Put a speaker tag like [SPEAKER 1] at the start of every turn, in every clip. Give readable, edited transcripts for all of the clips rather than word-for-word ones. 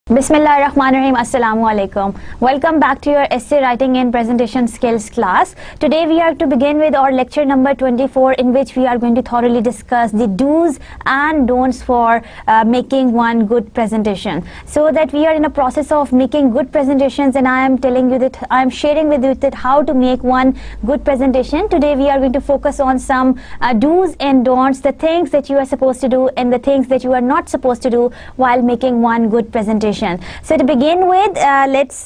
[SPEAKER 1] Bismillahirrahmanirrahim. Assalamu alaikum. Welcome back to your essay writing and presentation skills class. Today we are to begin with our lecture number 24, in which we are going to thoroughly discuss the do's and don'ts for making one good presentation. So that we are in a process of making good presentations, and I am telling you that I am sharing with you that how to make one good presentation. Today we are going to focus on some do's and don'ts, the things that you are supposed to do and the things that you are not supposed to do while making one good presentation. So to begin with, let's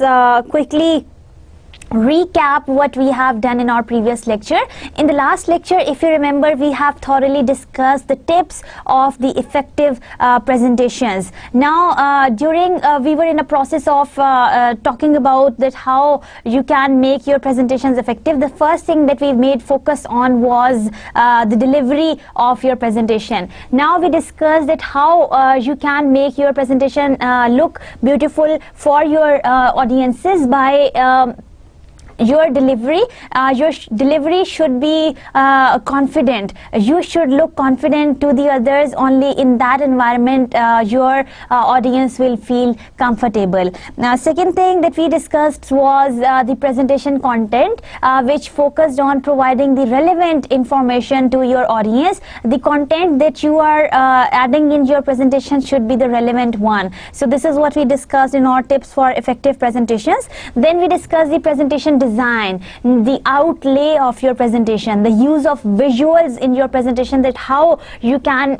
[SPEAKER 1] quickly recap what we have done in our previous lecture. In the last lecture, if you remember, we have thoroughly discussed the tips of the effective presentations. Now we were in a process of talking about that how you can make your presentations effective. The first thing that we made focus on was the delivery of your presentation. Now we discussed that how you can make your presentation look beautiful for your audiences by your delivery should be confident. You should look confident to the others. Only in that environment your audience will feel comfortable. Now, second thing that we discussed was the presentation content, which focused on providing the relevant information to your audience. The content that you are adding in your presentation should be the relevant one. So this is what we discussed in our tips for effective presentations. Then we discussed the presentation design, the outlay of your presentation, the use of visuals in your presentation, that how you can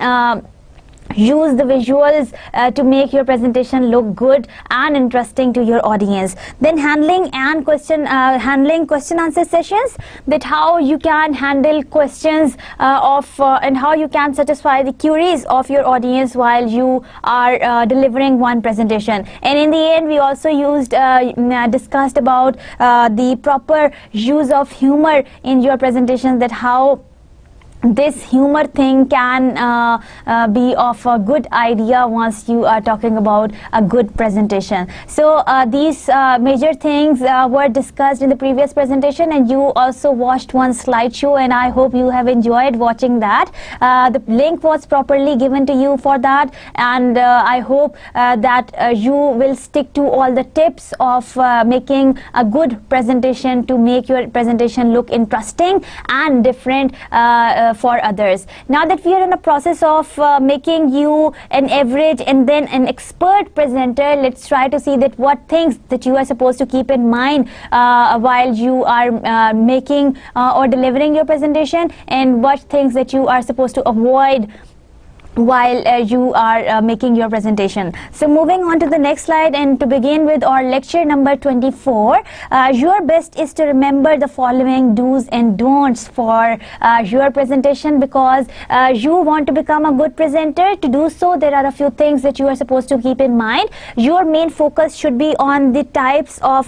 [SPEAKER 1] use the visuals to make your presentation look good and interesting to your audience. Then handling question answer sessions, that how you can handle questions and how you can satisfy the queries of your audience while you are delivering one presentation. And in the end, we also discussed about the proper use of humor in your presentation, that how this humor thing can be of a good idea once you are talking about a good presentation. So these major things were discussed in the previous presentation, and you also watched one slideshow, and I hope you have enjoyed watching that. The link was properly given to you for that, and I hope that you will stick to all the tips of making a good presentation to make your presentation look interesting and different for others. Now that we are in a process of making you an average and then an expert presenter, let's try to see that what things that you are supposed to keep in mind while you are making or delivering your presentation, and what things that you are supposed to avoid while you are making your presentation. So moving on to the next slide, and to begin with our lecture number 24, your best is to remember the following do's and don'ts for your presentation, because you want to become a good presenter. To do so, there are a few things that you are supposed to keep in mind. Your main focus should be on the types of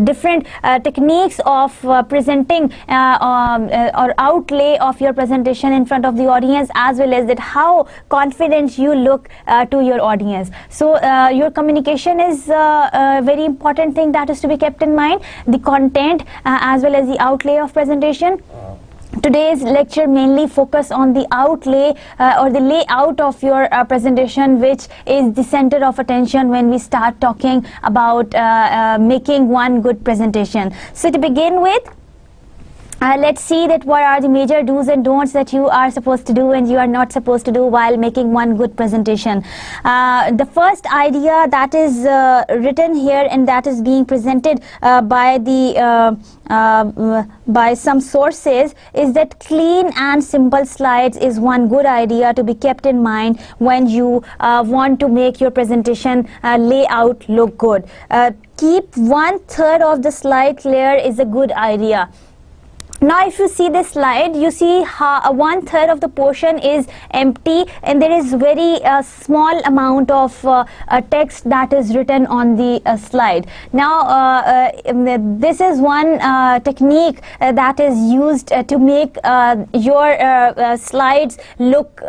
[SPEAKER 1] different techniques of presenting or outlay of your presentation in front of the audience, as well as that how confident you look to your audience. So your communication is a very important thing that is to be kept in mind. The content as well as the outlay of presentation. Today's lecture mainly focus on the outlay or the layout of your presentation, which is the center of attention when we start talking about making one good presentation. So to begin with, let's see that what are the major do's and don'ts that you are supposed to do and you are not supposed to do while making one good presentation. The first idea that is written here and that is being presented by some sources is that clean and simple slides is one good idea to be kept in mind when you want to make your presentation layout look good. Keep 1/3 of the slide clear is a good idea. Now if you see this slide, you see how 1/3 of the portion is empty, and there is very small amount of text that is written on the slide. Now this is one technique that is used to make your slides look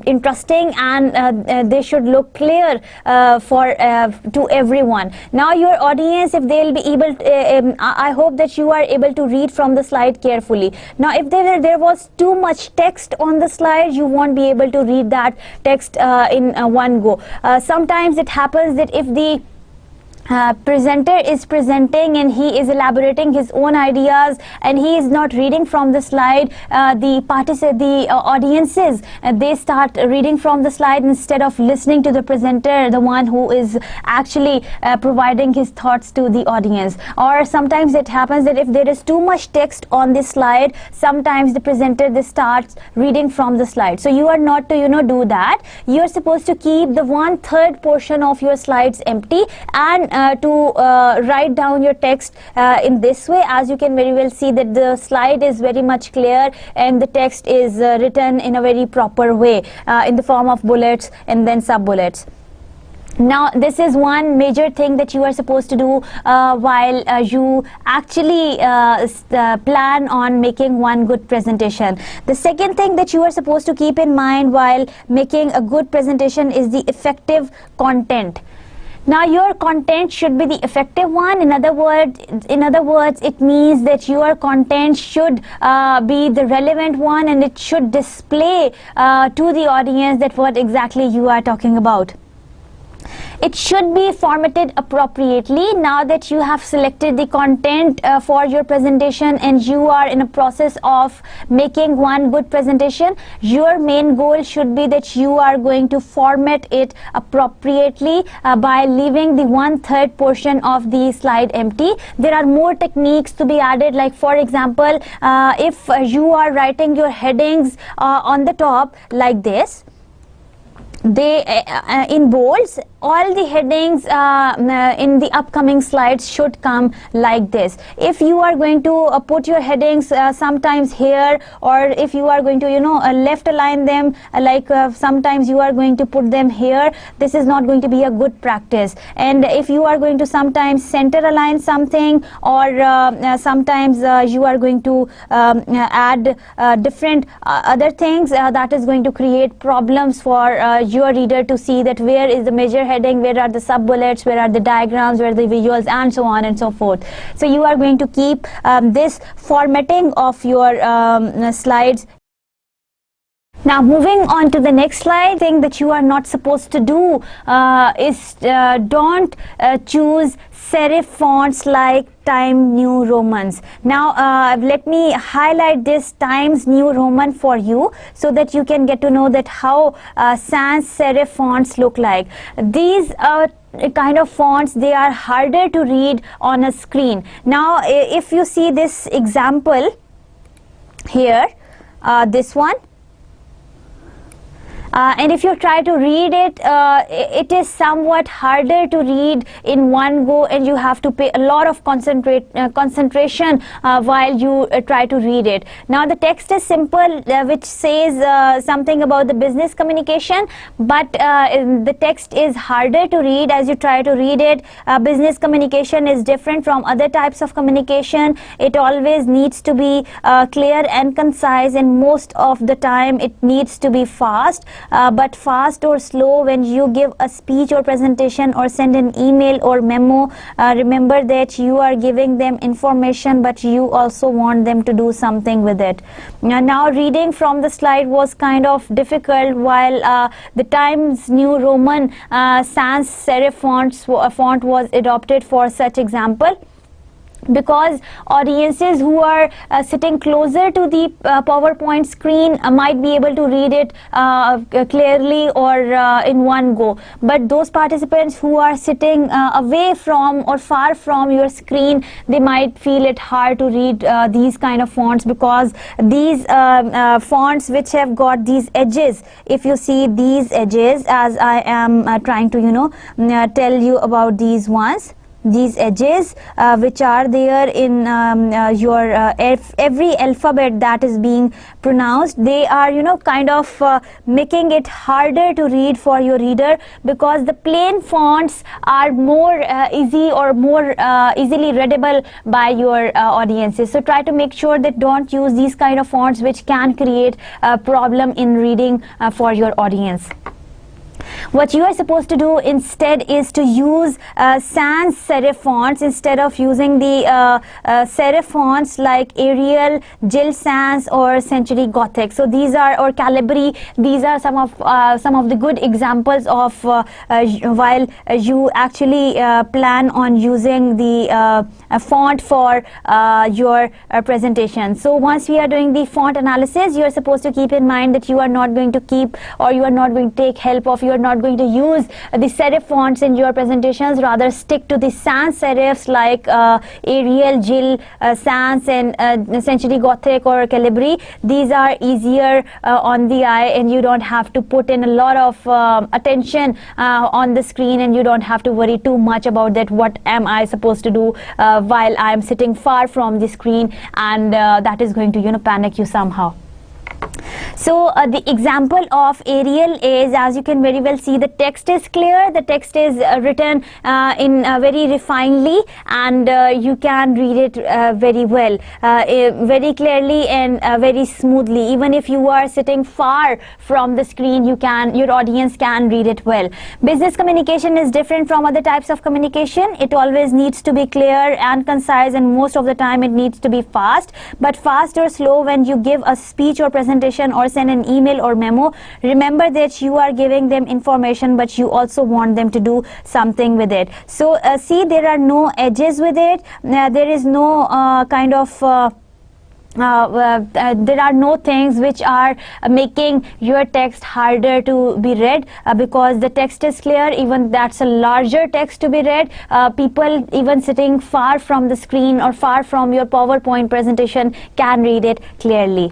[SPEAKER 1] interesting, and they should look clear to everyone. Now your audience, if they will be able to, I hope that you are able to read from the slide slide carefully. Now if there was too much text on the slide, you won't be able to read that text in one go. Sometimes it happens that if the presenter is presenting and he is elaborating his own ideas and he is not reading from the slide, the audiences, they start reading from the slide instead of listening to the presenter, the one who is actually providing his thoughts to the audience. Or sometimes it happens that if there is too much text on the slide, sometimes the presenter starts reading from the slide. So you are not to do that. You are supposed to keep the 1/3 portion of your slides empty and to write down your text in this way. As you can very well see that the slide is very much clear and the text is written in a very proper way in the form of bullets and then sub bullets. Now this is one major thing that you are supposed to do while you actually plan on making one good presentation. The second thing that you are supposed to keep in mind while making a good presentation is the effective content. Now your content should be the effective one. In other words, it means that your content should be the relevant one, and it should display to the audience that what exactly you are talking about. It should be formatted appropriately. Now that you have selected the content for your presentation and you are in a process of making one good presentation, your main goal should be that you are going to format it appropriately by leaving the 1/3 portion of the slide empty. There are more techniques to be added, like for example, if you are writing your headings on the top like this, they in bolds, all the headings in the upcoming slides should come like this. If you are going to put your headings sometimes here, or if you are going to left align them, like sometimes you are going to put them here, this is not going to be a good practice. And if you are going to sometimes center align something, or sometimes you are going to add different other things, that is going to create problems for your reader to see that where is the major heading, where are the sub bullets, where are the diagrams, where are the visuals, and so on and so forth. So you are going to keep this formatting of your slides. Now moving on to the next slide, thing that you are not supposed to do is don't choose serif fonts like Times New Romans. Now let me highlight this Times New Roman for you so that you can get to know that how sans serif fonts look like. These kind of fonts, they are harder to read on a screen. Now if you see this example here, this one, and if you try to read it, it is somewhat harder to read in one go, and you have to pay a lot of concentration while you try to read it. Now the text is simple, which says something about the business communication, but the text is harder to read as you try to read it. Business communication is different from other types of communication. It always needs to be clear and concise, and most of the time it needs to be fast. But fast or slow, when you give a speech or presentation or send an email or memo, remember that you are giving them information, but you also want them to do something with it. Now reading from the slide was kind of difficult, while the Times New Roman sans serif font was adopted for such example, because audiences who are sitting closer to the PowerPoint screen might be able to read it clearly or in one go, but those participants who are sitting away from or far from your screen, they might feel it hard to read these kind of fonts, because these fonts which have got these edges, if you see these edges, as I am trying to tell you about these ones, these edges which are there in your every alphabet that is being pronounced, they are kind of making it harder to read for your reader, because the plain fonts are more easy or more easily readable by your audiences. So try to make sure that don't use these kind of fonts which can create a problem in reading for your audience. What you are supposed to do instead is to use sans serif fonts instead of using the serif fonts like Arial, Jill Sans or Century Gothic. So these are, or Calibri, these are some of the good examples of while you actually plan on using the font for your presentation. So once we are doing the font analysis, you are supposed to keep in mind that you are not going to keep, or you are not going to take help of, you are not going to use the serif fonts in your presentations. Rather stick to the sans serifs like Arial, Jill, Sans and Century Gothic or Calibri. These are easier on the eye, and you don't have to put in a lot of attention on the screen, and you don't have to worry too much about that what am I supposed to do while I am sitting far from the screen, and that is going to panic you somehow. So the example of Arial is, as you can very well see, the text is clear, the text is written in very refinedly, and you can read it very well, very clearly and very smoothly. Even if you are sitting far from the screen, your audience can read it well. Business communication is different from other types of communication. It always needs to be clear and concise, and most of the time it needs to be fast. But fast or slow, when you give a speech or presentation or send an email or memo, remember that you are giving them information, but you also want them to do something with it. So see, there are no edges with it. There is no kind of there are no things which are making your text harder to be read, because the text is clear. Even that's a larger text to be read. People even sitting far from the screen or far from your PowerPoint presentation can read it clearly.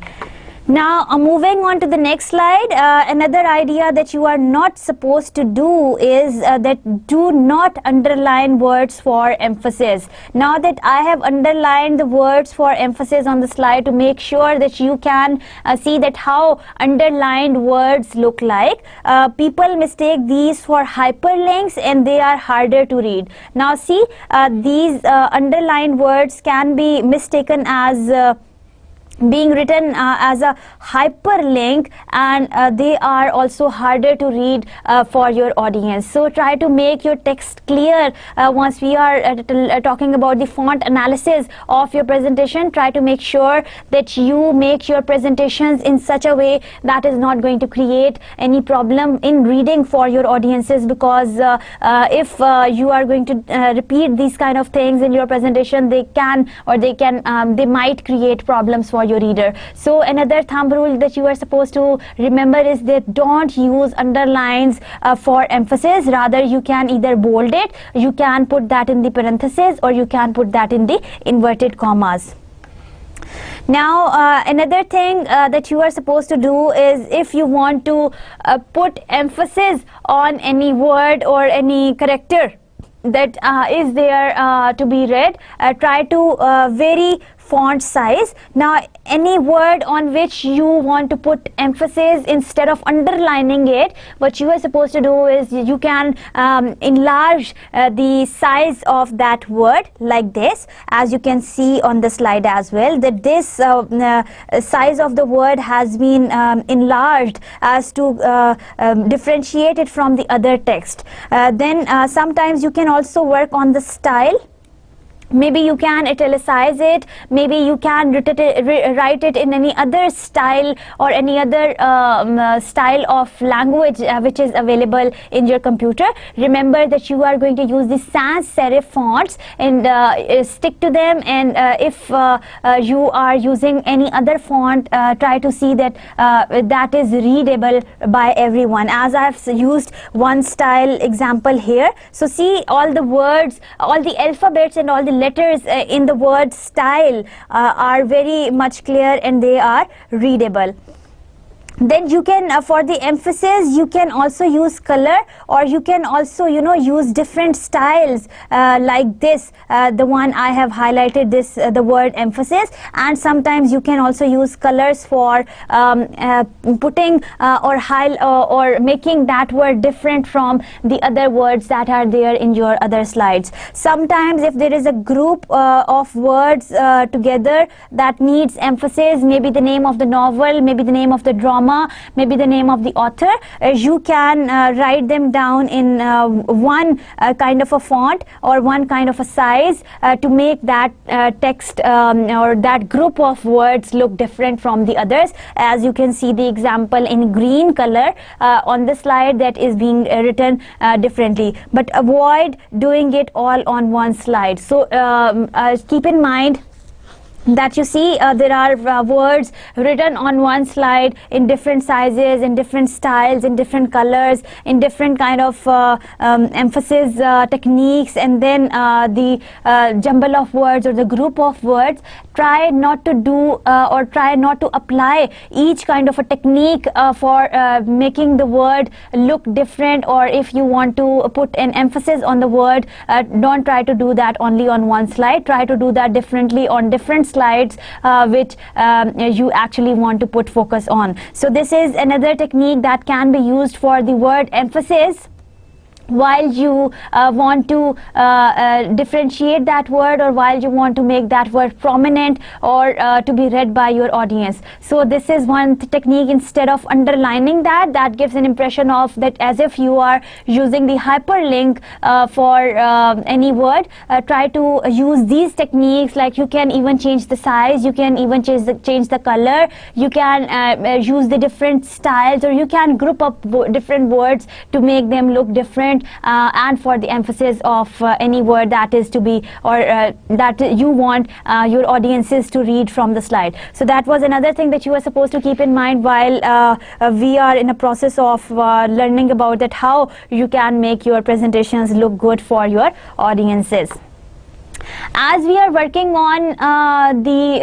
[SPEAKER 1] Now moving on to the next slide, another idea that you are not supposed to do is that do not underline words for emphasis. Now that I have underlined the words for emphasis on the slide to make sure that you can see that how underlined words look like, people mistake these for hyperlinks and they are harder to read. Now see, these underlined words can be mistaken as being written as a hyperlink, and they are also harder to read for your audience. So try to make your text clear. Once we are talking about the font analysis of your presentation, try to make sure that you make your presentations in such a way that is not going to create any problem in reading for your audiences, because if you are going to repeat these kind of things in your presentation, they might create problems for your reader. So another thumb rule that you are supposed to remember is that don't use underlines for emphasis. Rather, you can either bold it, you can put that in the parentheses, or you can put that in the inverted commas. Now another thing that you are supposed to do is, if you want to put emphasis on any word or any character that is there to be read, try to vary font size. Now any word on which you want to put emphasis, instead of underlining it, what you are supposed to do is you can enlarge the size of that word like this, as you can see on the slide as well, that this size of the word has been enlarged as to differentiate it from the other text. Then sometimes you can also work on the style. Maybe you can italicize it, maybe you can write it in any other style or any other style of language which is available in your computer. Remember that you are going to use the sans serif fonts, and stick to them, and if you are using any other font, try to see that that is readable by everyone. As I have used one style example here, so see, all the words, all the alphabets and all the letters in the word style are very much clear and they are readable. Then you can, for the emphasis, you can also use color, or you can also, use different styles like this, the one I have highlighted, this the word emphasis. And sometimes you can also use colors for putting or making that word different from the other words that are there in your other slides. Sometimes if there is a group of words together that needs emphasis, maybe the name of the novel, maybe the name of the drama, comma, maybe the name of the author, you can write them down in one kind of a font or one kind of a size to make that text or that group of words look different from the others. As you can see the example in green color on the slide, that is being written differently, but avoid doing it all on one slide. So keep in mind that you see there are words written on one slide in different sizes, in different styles, in different colors, in different kind of emphasis techniques, and then the jumble of words or the group of words. Try not to do or try not to apply each kind of a technique for making the word look different, or if you want to put an emphasis on the word, don't try to do that only on one slide. Try to do that differently on different slides which you actually want to put focus on. So this is another technique that can be used for the word emphasis while you want to differentiate that word, or while you want to make that word prominent or to be read by your audience. So this is one technique. Instead of underlining that gives an impression of that as if you are using the hyperlink for any word. Try to use these techniques, like you can even change the size, you can even change the color, you can use the different styles, or you can group up different words to make them look different, and for the emphasis of any word that is to be, or that you want your audiences to read from the slide. So that was another thing that you are supposed to keep in mind while we are in a process of learning about that, how you can make your presentations look good for your audiences. As we are working on the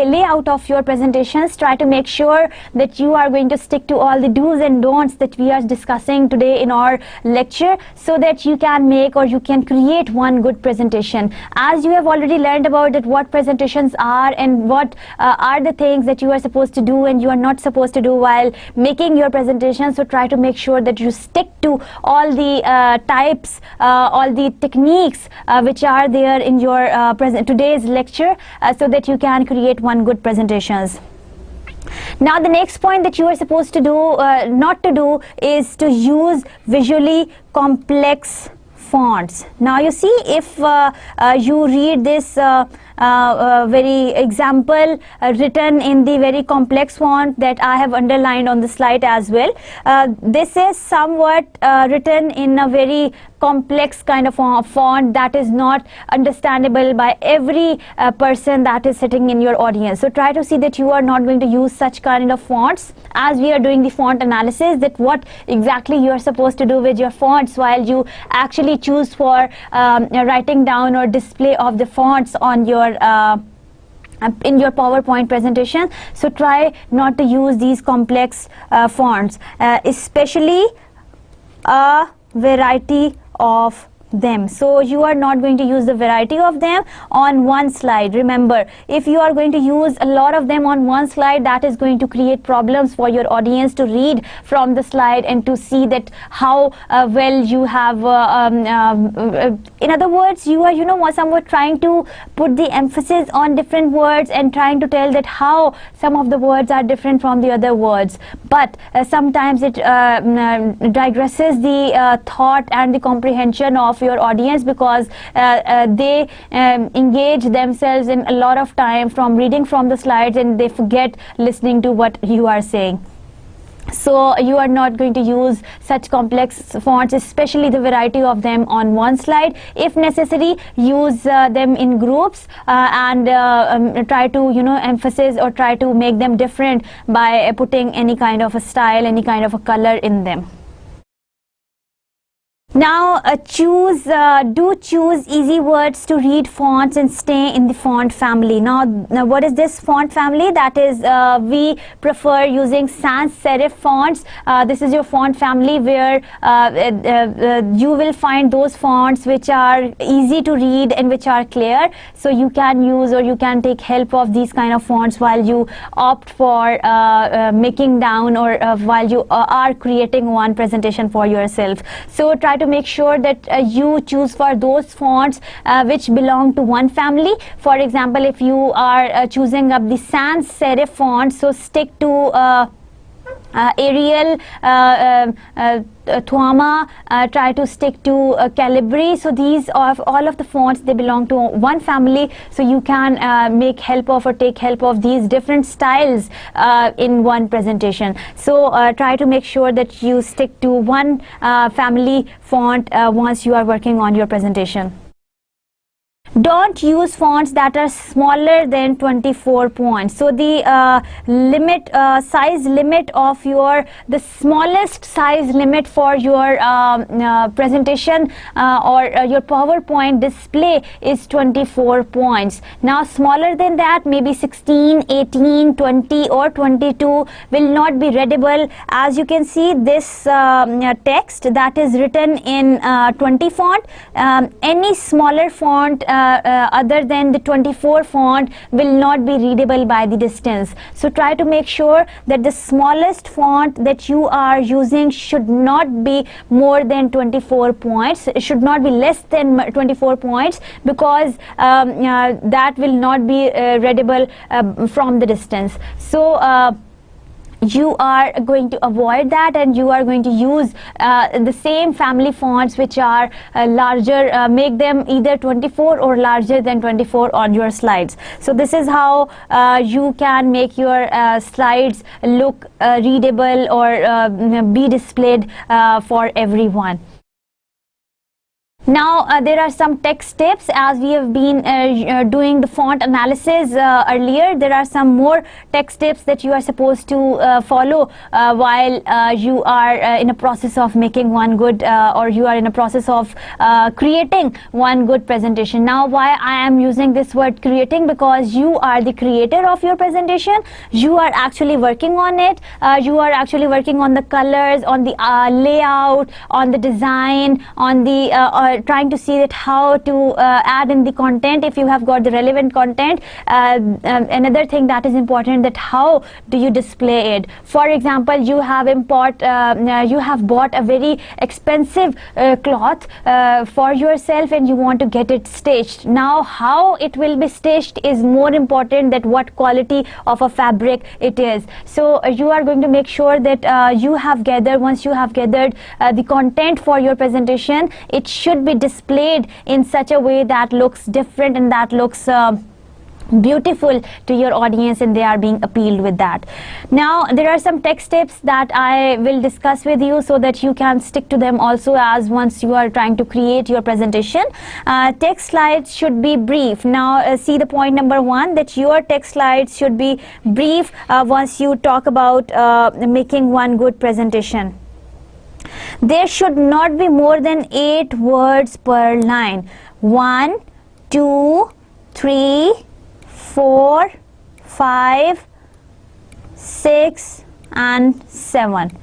[SPEAKER 1] layout of your presentations, try to make sure that you are going to stick to all the do's and don'ts that we are discussing today in our lecture, so that you can make or you can create one good presentation. As you have already learned about it, what presentations are and what are the things that you are supposed to do and you are not supposed to do while making your presentation. So try to make sure that you stick to all the types, all the techniques which are there in your today's lecture, so that you can create one good presentations. Now the next point that you are supposed to do, not to do, is to use visually complex fonts. Now you see, if you read this very example written in the very complex font that I have underlined on the slide as well, this is somewhat written in a very complex kind of font that is not understandable by every person that is sitting in your audience. So try to see that you are not going to use such kind of fonts as we are doing the font analysis, that what exactly you are supposed to do with your fonts while you actually choose for writing down or display of the fonts on your in your PowerPoint presentation. So try not to use these complex fonts, especially a variety of them. So you are not going to use the variety of them on one slide. Remember, if you are going to use a lot of them on one slide, that is going to create problems for your audience to read from the slide and to see that how well you have in other words, you are somewhat trying to put the emphasis on different words and trying to tell that how some of the words are different from the other words, but sometimes it digresses the thought and the comprehension of your audience, because they engage themselves in a lot of time from reading from the slides and they forget listening to what you are saying. So you are not going to use such complex fonts, especially the variety of them on one slide. If necessary, use them in groups and try to emphasize or try to make them different by putting any kind of a style, any kind of a color in them. Now do choose easy words to read fonts and stay in the font family. Now what is this font family? That is, we prefer using sans serif fonts. This is your font family where you will find those fonts which are easy to read and which are clear. So you can use or you can take help of these kind of fonts while you opt for making down or while you are creating one presentation for yourself. So try to make sure that you choose for those fonts which belong to one family. For example, if you are choosing up the sans serif font, so stick to Arial, Tuama, try to stick to Calibri. So these are all of the fonts, they belong to one family, so you can make help of or take help of these different styles in one presentation. So try to make sure that you stick to one family font once you are working on your presentation. Don't use fonts that are smaller than 24 points. So the size limit of the smallest size limit for your presentation or your PowerPoint display is 24 points. Now smaller than that, maybe 16, 18, 20 or 22 will not be readable. As you can see, this text that is written in 20 font, any smaller font other than the 24 font will not be readable by the distance. So try to make sure that the smallest font that you are using should not be more than 24 points. It should not be less than 24 points, because that will not be readable from the distance. So you are going to avoid that, and you are going to use the same family fonts which are larger, make them either 24 or larger than 24 on your slides. So this is how you can make your slides look readable or be displayed for everyone. Now there are some text tips. As we have been doing the font analysis earlier, there are some more text tips that you are supposed to follow while you are in a process of making one good or you are in a process of creating one good presentation. Now why I am using this word creating? Because you are the creator of your presentation. You are actually working on it. You are actually working on the colors, on the layout, on the design, on the trying to see that how to add in the content if you have got the relevant content. Another thing that is important, that how do you display it. For example, you have bought a very expensive cloth for yourself and you want to get it stitched. Now how it will be stitched is more important than what quality of a fabric it is. So you are going to make sure that you have gathered, once you have gathered the content for your presentation, it should be displayed in such a way that looks different and that looks beautiful to your audience, and they are being appealed with that. Now there are some text tips that I will discuss with you so that you can stick to them also as once you are trying to create your presentation. Text slides should be brief. Now see the point number 1, that your text slides should be brief once you talk about making one good presentation. There should not be more than 8 words per line. 1, 2, 3, 4, 5, 6 and 7.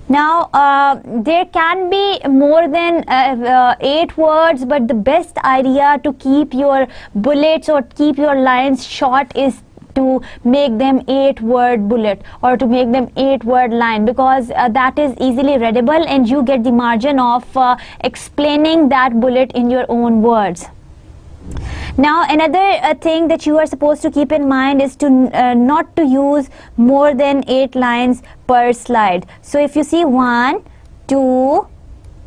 [SPEAKER 1] Now there can be more than 8 words, but the best idea to keep your bullets or keep your lines short is to make them 8-word bullet or to make them 8-word line, because that is easily readable and you get the margin of explaining that bullet in your own words. Now another thing that you are supposed to keep in mind is to not to use more than 8 lines per slide. So if you see 1, 2,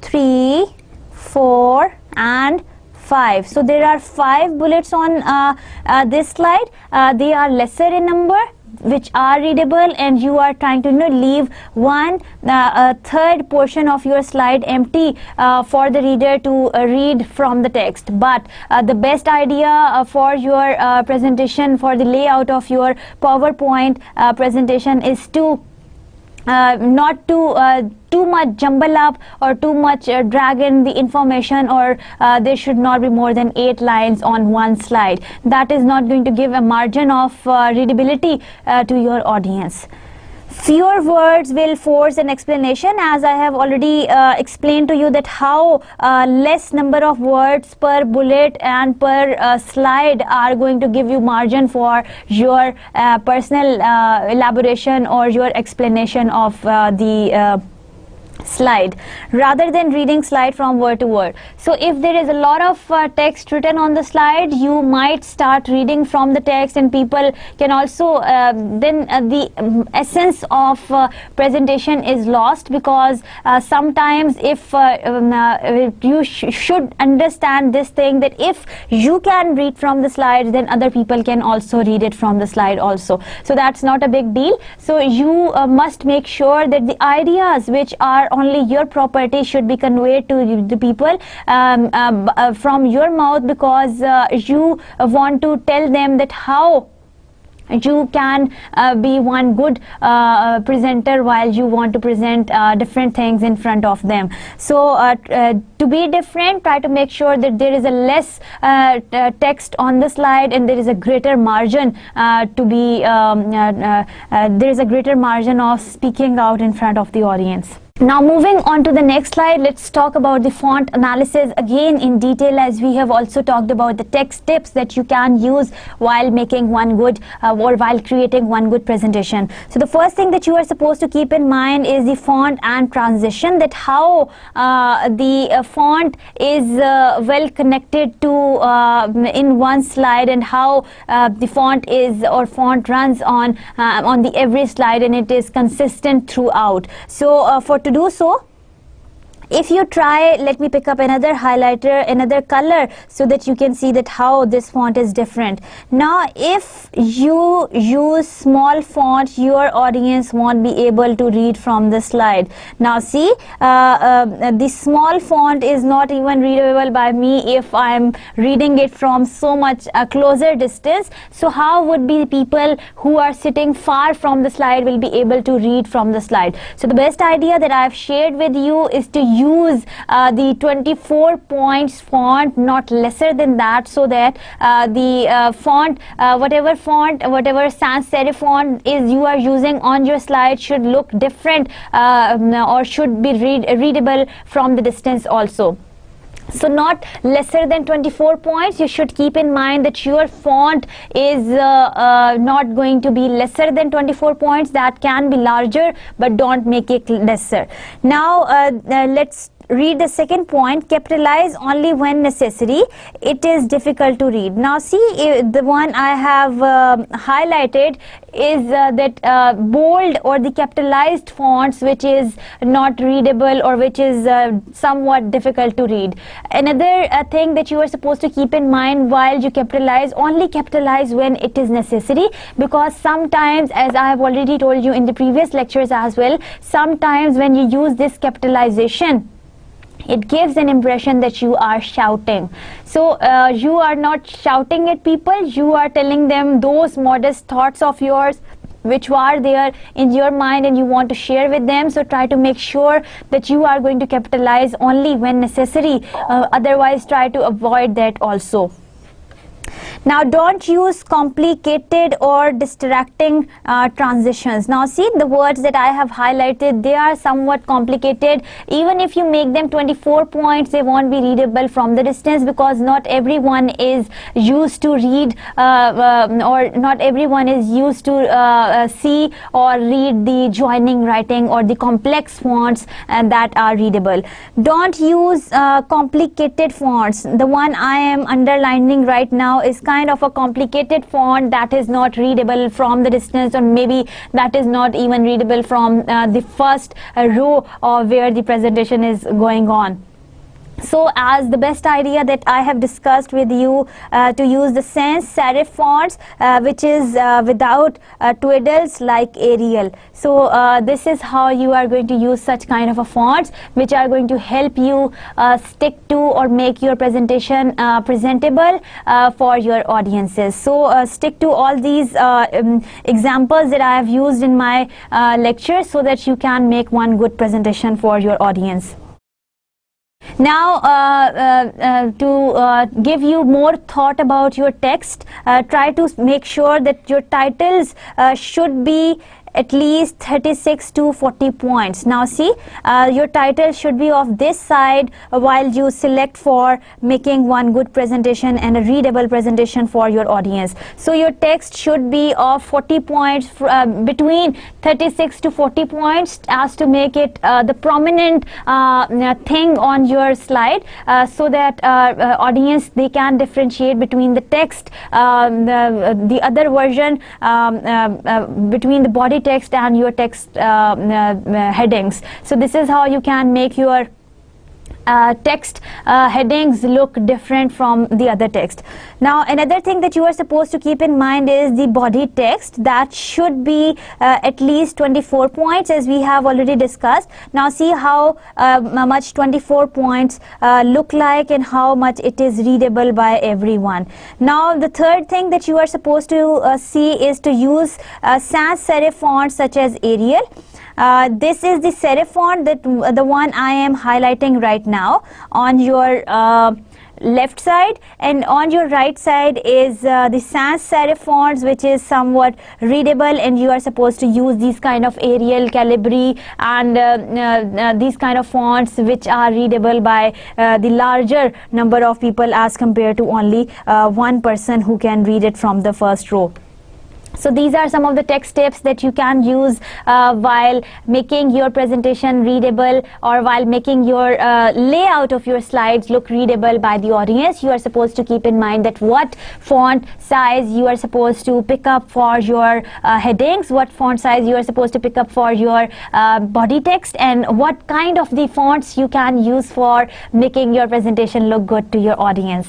[SPEAKER 1] 3, 4 and 5. So there are 5 bullets on this slide. They are lesser in number, which are readable, and you are trying to leave one third portion of your slide empty for the reader to read from the text. But the best idea for your presentation, for the layout of your PowerPoint presentation, is to not to too much jumble up or too much drag in the information, or there should not be more than 8 lines on one slide. That is not going to give a margin of readability to your audience. Fewer words will force an explanation, as I have already explained to you that how less number of words per bullet and per slide are going to give you margin for your personal elaboration or your explanation of the slide rather than reading slide from word to word. So if there is a lot of text written on the slide, you might start reading from the text, and people can also then the essence of presentation is lost, because sometimes if you should understand this thing, that if you can read from the slide, then other people can also read it from the slide also. So that's not a big deal. So you must make sure that the ideas which are only your property should be conveyed to the people from your mouth, because you want to tell them that how you can be one good presenter while you want to present different things in front of them. So to be different, try to make sure that there is a less text on the slide, and there is a greater margin to be there is a greater margin of speaking out in front of the audience. Now moving on to the next slide, let's talk about the font analysis again in detail, as we have also talked about the text tips that you can use while making one good or while creating one good presentation. So the first thing that you are supposed to keep in mind is the font and transition, that how the font is well connected to in one slide, and how the font is or font runs on the every slide, and it is consistent throughout. So for to do so, if you try, let me pick up another highlighter, another color, so that you can see that how this font is different. Now if you use small font, your audience won't be able to read from the slide. Now see, the small font is not even readable by me if I'm reading it from so much closer distance. So how would be the people who are sitting far from the slide will be able to read from the slide? So the best idea that I've shared with you is to use the 24 points font, not lesser than that, so that the font, whatever sans serif font is you are using on your slide should look different or should be readable from the distance also. So not lesser than 24 points. You should keep in mind that your font is not going to be lesser than 24 points. That can be larger, but don't make it lesser. Now let's read the second point. Capitalize only when necessary. It is difficult to read. Now see, the one I have highlighted is that bold or the capitalized fonts, which is not readable or which is somewhat difficult to read. Another thing that you are supposed to keep in mind while you capitalize, only capitalize when it is necessary, because sometimes, as I have already told you in the previous lectures as well, sometimes when you use this capitalization, it gives an impression that you are shouting. So you are not shouting at people, you are telling them those modest thoughts of yours which are there in your mind and you want to share with them. So try to make sure that you are going to capitalize only when necessary, otherwise try to avoid that also. Now don't use complicated or distracting transitions. Now see, the words that I have highlighted, they are somewhat complicated. Even if you make them 24 points, they won't be readable from the distance, because not everyone is used to read or not everyone is used to see or read the joining writing or the complex fonts that are readable. Don't use complicated fonts. The one I am underlining right now is kind of a complicated font that is not readable from the distance, or maybe that is not even readable from the first row of where the presentation is going on. So as the best idea that I have discussed with you, to use the sans serif fonts, which is without twiddles like Arial. So this is how you are going to use such kind of a fonts which are going to help you stick to or make your presentation presentable for your audiences. So stick to all these examples that I have used in my lecture, so that you can make one good presentation for your audience. Now to give you more thought about your text, try to make sure that your titles should be at least 36 to 40 points. Now see, your title should be of this side while you select for making one good presentation and a readable presentation for your audience. So your text should be of 40 points, between 36 to 40 points, as to make it the prominent thing on your slide, so that audience, they can differentiate between the text, the other version, between the body text and your text headings. So this is how you can make your text headings look different from the other text. Now another thing that you are supposed to keep in mind is the body text. That should be at least 24 points, as we have already discussed. Now see how much 24 points look like and how much it is readable by everyone. Now the third thing that you are supposed to see is to use sans serif fonts such as Arial. This is the serif font, that the one I am highlighting right now on your left side, and on your right side is the sans serif fonts, which is somewhat readable, and you are supposed to use these kind of Arial, Calibri, and these kind of fonts which are readable by the larger number of people, as compared to only one person who can read it from the first row. So these are some of the text tips that you can use while making your presentation readable, or while making your layout of your slides look readable by the audience. You are supposed to keep in mind that what font size you are supposed to pick up for your headings, what font size you are supposed to pick up for your body text, and what kind of the fonts you can use for making your presentation look good to your audience.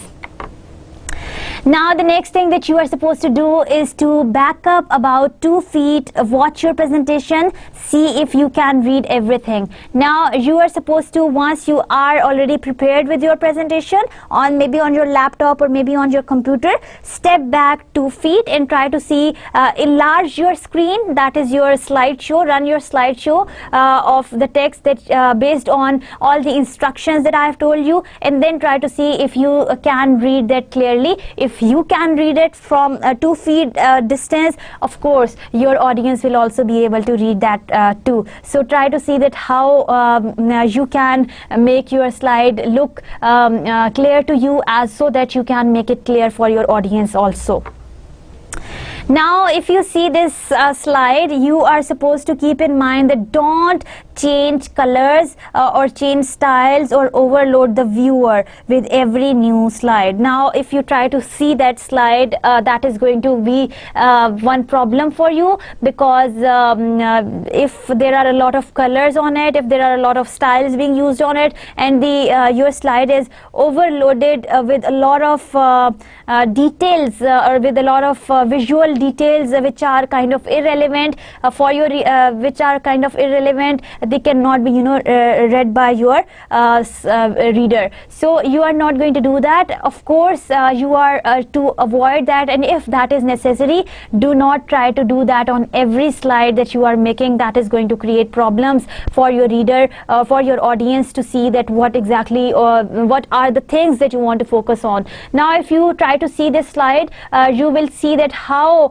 [SPEAKER 1] Now the next thing that you are supposed to do is to back up about 2 feet, watch your presentation, see if you can read everything. Now you are supposed to, once you are already prepared with your presentation, on maybe on your laptop or maybe on your computer, step back 2 feet and try to see, enlarge your screen, that is your slideshow, run your slideshow of the text that based on all the instructions that I have told you, and then try to see if you can read that clearly. If you can read it from 2 feet distance, of course your audience will also be able to read that too. So try to see that how you can make your slide look clear to you, as so that you can make it clear for your audience also. Now if you see this slide, you are supposed to keep in mind that don't change colors or change styles or overload the viewer with every new slide. Now if you try to see that slide, that is going to be one problem for you, because if there are a lot of colors on it, if there are a lot of styles being used on it, and the your slide is overloaded with a lot of details or with a lot of visual details which are kind of irrelevant for your which are kind of irrelevant, they cannot be read by your reader. So you are not going to do that. Of course you are to avoid that, and if that is necessary, do not try to do that on every slide that you are making. That is going to create problems for your reader, for your audience to see that what exactly what are the things that you want to focus on. Now if you try to see this slide, you will see that how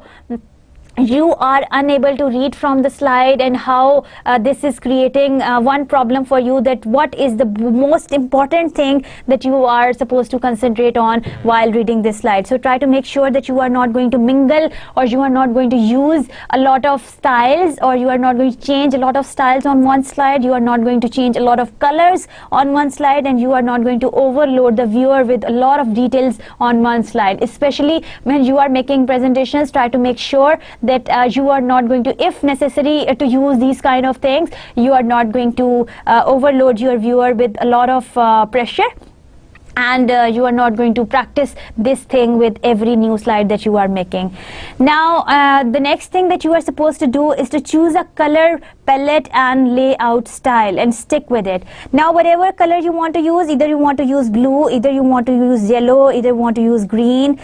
[SPEAKER 1] you are unable to read from the slide, and how this is creating one problem for you, that what is the most important thing that you are supposed to concentrate on while reading this slide. So try to make sure that you are not going to mingle, or you are not going to use a lot of styles, or you are not going to change a lot of styles on one slide, you are not going to change a lot of colors on one slide, and you are not going to overload the viewer with a lot of details on one slide. Especially when you are making presentations, try to make sure that you are not going to, if necessary to use these kind of things, you are not going to overload your viewer with a lot of pressure, and you are not going to practice this thing with every new slide that you are making. Now the next thing that you are supposed to do is to choose a color palette and layout style and stick with it. Now whatever color you want to use, either you want to use blue, either you want to use yellow, either you want to use green,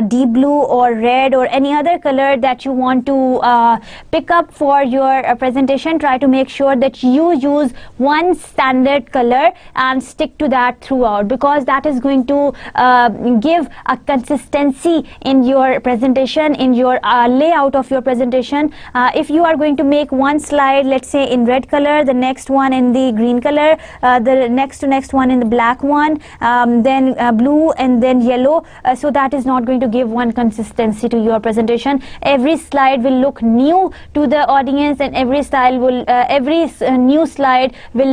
[SPEAKER 1] deep blue or red or any other color that you want to pick up for your presentation, try to make sure that you use one standard color and stick to that throughout, because that is going to give a consistency in your presentation, in your layout of your presentation. If you are going to make one slide, let's say in red color, the next one in the green color, the next one in the black one, then blue and then yellow, so that is not going to give one consistency to your presentation. Every slide will look new to the audience, and every new slide will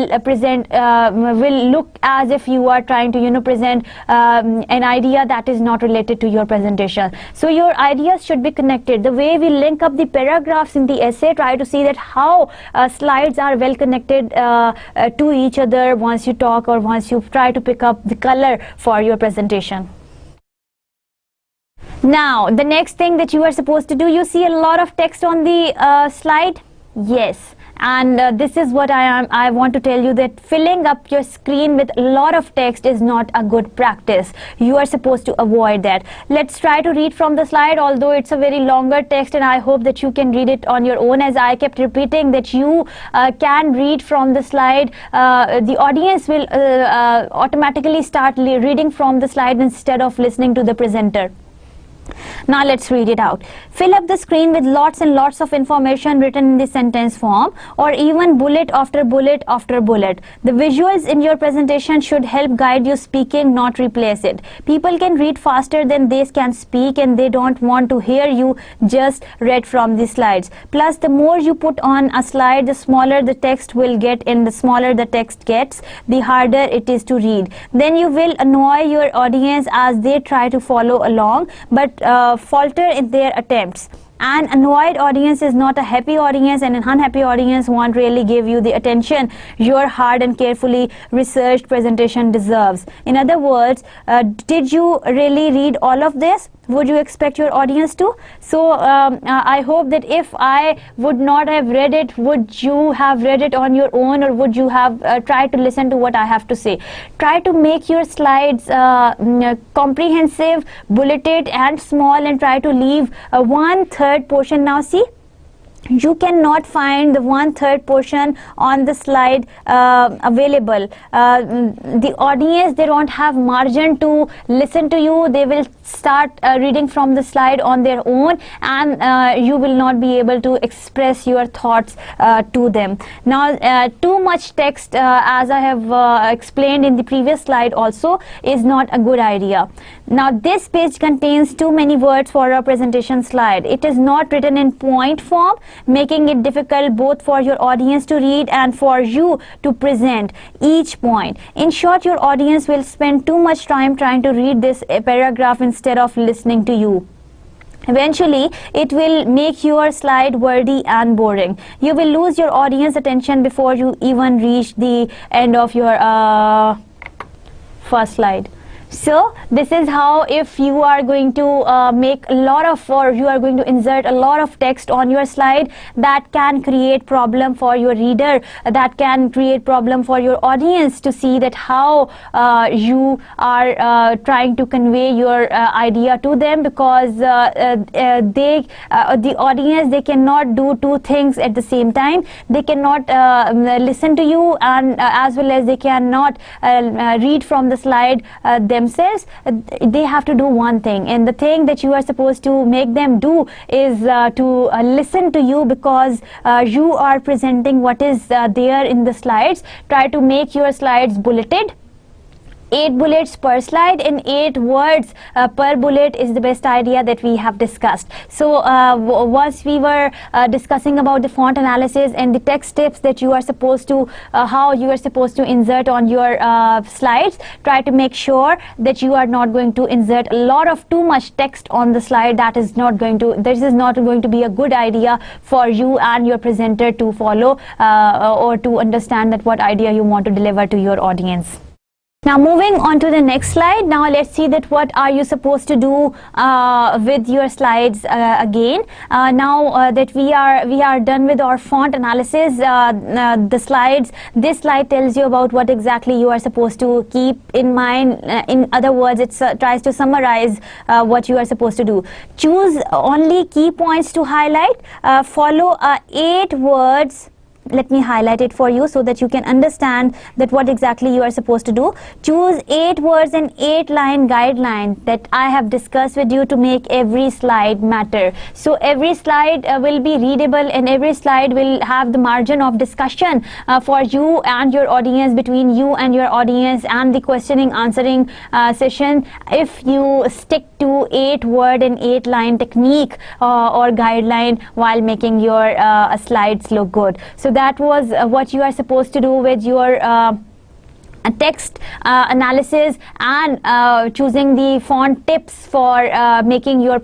[SPEAKER 1] will look as if you are trying to present an idea that is not related to your presentation. So your ideas should be connected. The way we link up the paragraphs in the essay, try to see that how slides are well connected to each other once you talk or once you try to pick up the color for your presentation. Now the next thing that you are supposed to do, you see a lot of text on the slide. Yes, and this is what I want to tell you, that filling up your screen with a lot of text is not a good practice. You are supposed to avoid that. Let's try to read from the slide, although it's a very longer text, and I hope that you can read it on your own. As I kept repeating that you can read from the slide, the audience will automatically start reading from the slide instead of listening to the presenter. Now let's read it out. Fill up the screen with lots and lots of information written in the sentence form, or even bullet after bullet after bullet. The visuals in your presentation should help guide you speaking, not replace it. People can read faster than they can speak, and they don't want to hear you just read from the slides. Plus, the more you put on a slide, the smaller the text will get, and the smaller the text gets, the harder it is to read. Then you will annoy your audience as they try to follow along, but falter in their attempts. An annoyed audience is not a happy audience, and an unhappy audience won't really give you the attention your hard and carefully researched presentation deserves. In other words, did you really read all of this? Would you expect your audience to? So I hope that if I would not have read it, would you have read it on your own, or would you have tried to listen to what I have to say? Try to make your slides comprehensive, bulleted and small, and try to leave a 1/3 portion. Now see, you cannot find the 1/3 portion on the slide available. The audience, they don't have margin to listen to you. They will start reading from the slide on their own, and you will not be able to express your thoughts to them. Now too much text, as I have explained in the previous slide also, is not a good idea. Now this page contains too many words for a presentation slide. It is not written in point form, making it difficult both for your audience to read and for you to present each point. In short, your audience will spend too much time trying to read this paragraph instead of listening to you. Eventually, it will make your slide wordy and boring. You will lose your audience attention before you even reach the end of your first slide. So this is how, if you are going to make a lot of, or you are going to insert a lot of text on your slide, that can create problem for your reader, that can create problem for your audience to see that how you are trying to convey your idea to them, because the audience, they cannot do two things at the same time. They cannot listen to you, and as well as they cannot read from the slide themselves. They have to do one thing, and the thing that you are supposed to make them do is to listen to you, because you are presenting what is there in the slides. Try to make your slides bulleted. 8 bullets per slide and 8 words per bullet is the best idea that we have discussed. So once we were discussing about the font analysis and the text tips that you are supposed to, how you are supposed to insert on your slides, try to make sure that you are not going to insert a lot of too much text on the slide. This is not going to be a good idea for you and your presenter to follow or to understand that what idea you want to deliver to your audience. Now moving on to the next slide. Now let's see that what are you supposed to do with your slides again. Now that we are done with our font analysis, the slides. This slide tells you about what exactly you are supposed to keep in mind. In other words, it tries to summarize what you are supposed to do. Choose only key points to highlight. Follow 8 words. Let me highlight it for you so that you can understand that what exactly you are supposed to do. Choose 8 words and 8-line guideline that I have discussed with you to make every slide matter. So every slide will be readable, and every slide will have the margin of discussion for you and your audience, between you and your audience, and the questioning answering session, if you stick to 8-word and 8-line technique or guideline while making your slides look good. So that was what you are supposed to do with your text analysis, and choosing the font tips for making your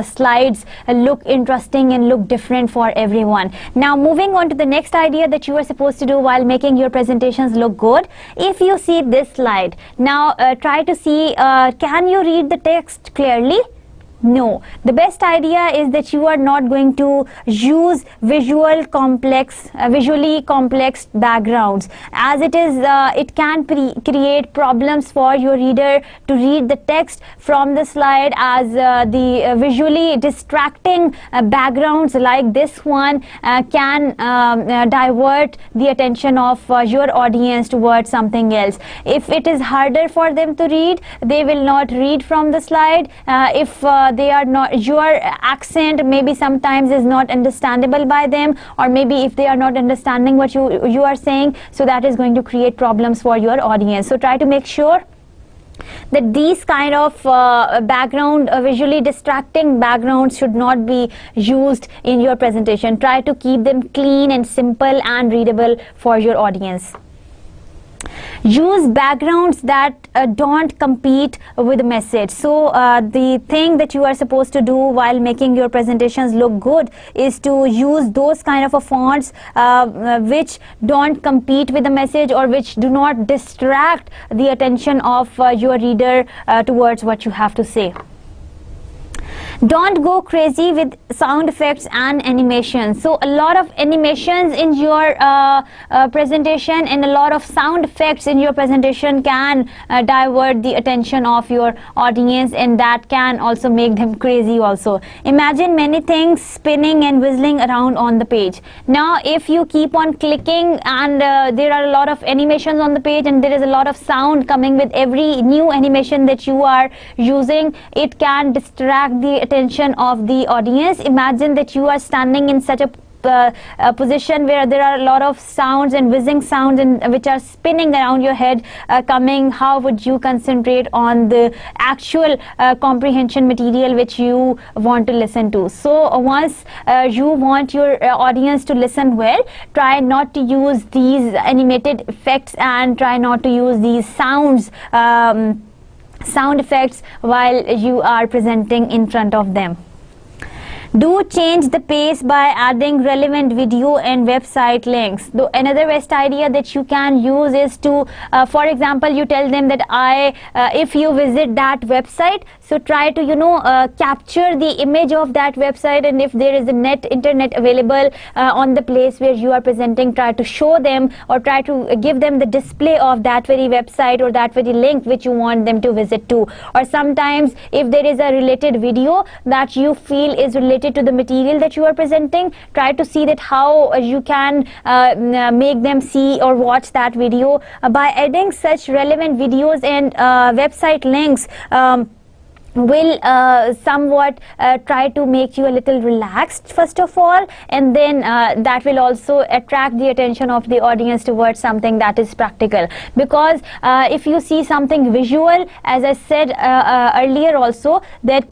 [SPEAKER 1] slides look interesting and look different for everyone. Now moving on to the next idea that you are supposed to do while making your presentations look good. If you see this slide, now try to see, can you read the text clearly? No. The best idea is that you are not going to use visually complex backgrounds, as it is it can create problems for your reader to read the text from the slide, as the visually distracting backgrounds like this one can divert the attention of your audience towards something else. If it is harder for them to read, they will not read from the slide. If they are not, your accent maybe sometimes is not understandable by them, or maybe if they are not understanding what you are saying, so that is going to create problems for your audience. So try to make sure that these kind of background, visually distracting backgrounds should not be used in your presentation. Try to keep them clean and simple and readable for your audience. Use backgrounds that don't compete with the message. So the thing that you are supposed to do while making your presentations look good is to use those kind of fonts which don't compete with the message, or which do not distract the attention of your reader towards what you have to say. Don't go crazy with sound effects and animations. So a lot of animations in your presentation and a lot of sound effects in your presentation can divert the attention of your audience, and that can also make them crazy also. Imagine many things spinning and whistling around on the page. Now if you keep on clicking and there are a lot of animations on the page, and there is a lot of sound coming with every new animation that you are using, it can distract the attention of the audience. Imagine that you are standing in such a position where there are a lot of sounds and whizzing sounds which are spinning around your head coming. How would you concentrate on the actual comprehension material which you want to listen to? So once you want your audience to listen well, try not to use these animated effects, and try not to use these sound effects while you are presenting in front of them. Do change the pace by adding relevant video and website links. Though another best idea that you can use is to, for example, you tell them that if you visit that website, so try to capture the image of that website, and if there is a internet available on the place where you are presenting, try to show them or try to give them the display of that very website or that very link which you want them to visit to. Or sometimes if there is a related video that you feel is related to the material that you are presenting, try to see that how you can make them see or watch that video. By adding such relevant videos and website links, will somewhat try to make you a little relaxed first of all, and then that will also attract the attention of the audience towards something that is practical. Because if you see something visual, as I said earlier also, that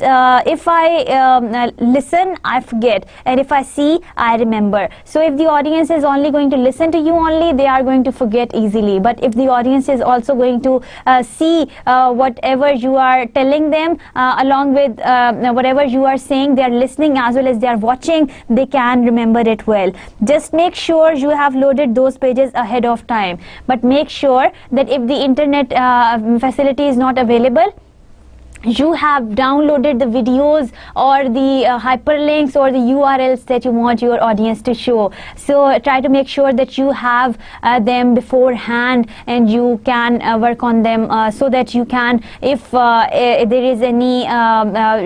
[SPEAKER 1] if I listen, I forget, and if I see, I remember. So if the audience is only going to listen to you only, they are going to forget easily. But if the audience is also going to see whatever you are telling them, along with whatever you are saying, they are listening as well as they are watching, they can remember it well. Just make sure you have loaded those pages ahead of time, but make sure that if the internet facility is not available, you have downloaded the videos or the hyperlinks or the URLs that you want your audience to show. So try to make sure that you have them beforehand and you can work on them so that you can, if there is any,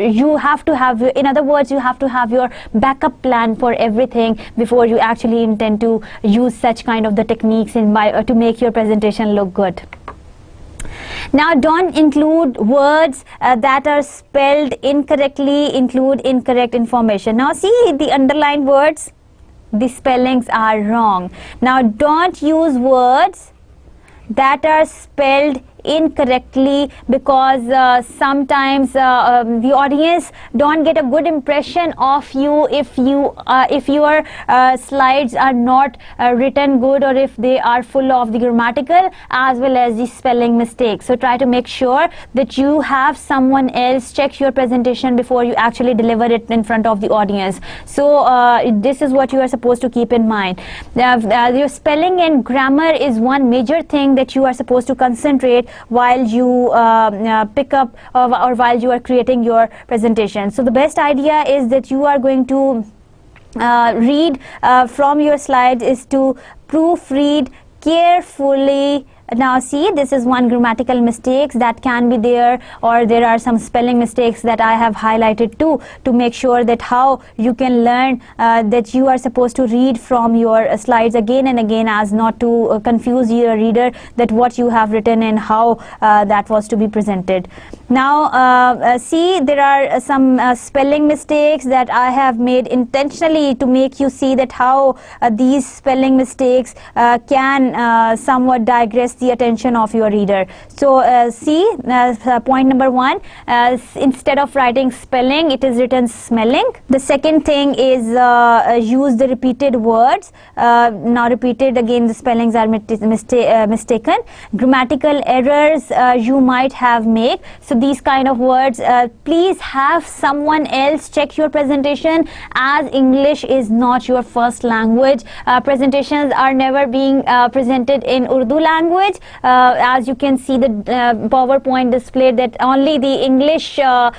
[SPEAKER 1] you have to have, in other words, you have to have your backup plan for everything before you actually intend to use such kind of the techniques to make your presentation look good. Now, don't include words that are spelled incorrectly, include incorrect information. Now, see the underlined words, the spellings are wrong. Now, don't use words that are spelled incorrectly, because sometimes the audience don't get a good impression of you if your slides are not written good, or if they are full of the grammatical as well as the spelling mistakes. So try to make sure that you have someone else check your presentation before you actually deliver it in front of the audience. So this is what you are supposed to keep in mind. Your spelling and grammar is one major thing that you are supposed to concentrate while you pick up or while you are creating your presentation. So the best idea is that you are going to read from your slides is to proofread carefully. Now see, this is one grammatical mistakes that can be there, or there are some spelling mistakes that I have highlighted too, to make sure that how you can learn that you are supposed to read from your slides again and again, as not to confuse your reader that what you have written and how that was to be presented. Now see, there are some spelling mistakes that I have made intentionally to make you see that how these spelling mistakes can somewhat digress the attention of your reader. So see, point number one, instead of writing spelling, it is written smelling. The second thing is use the repeated words. Now repeated, again the spellings are mistaken. Grammatical errors you might have made. So these kind of words, please have someone else check your presentation, as English is not your first language. Presentations are never being presented in Urdu language. As you can see, the PowerPoint displayed that only the English, the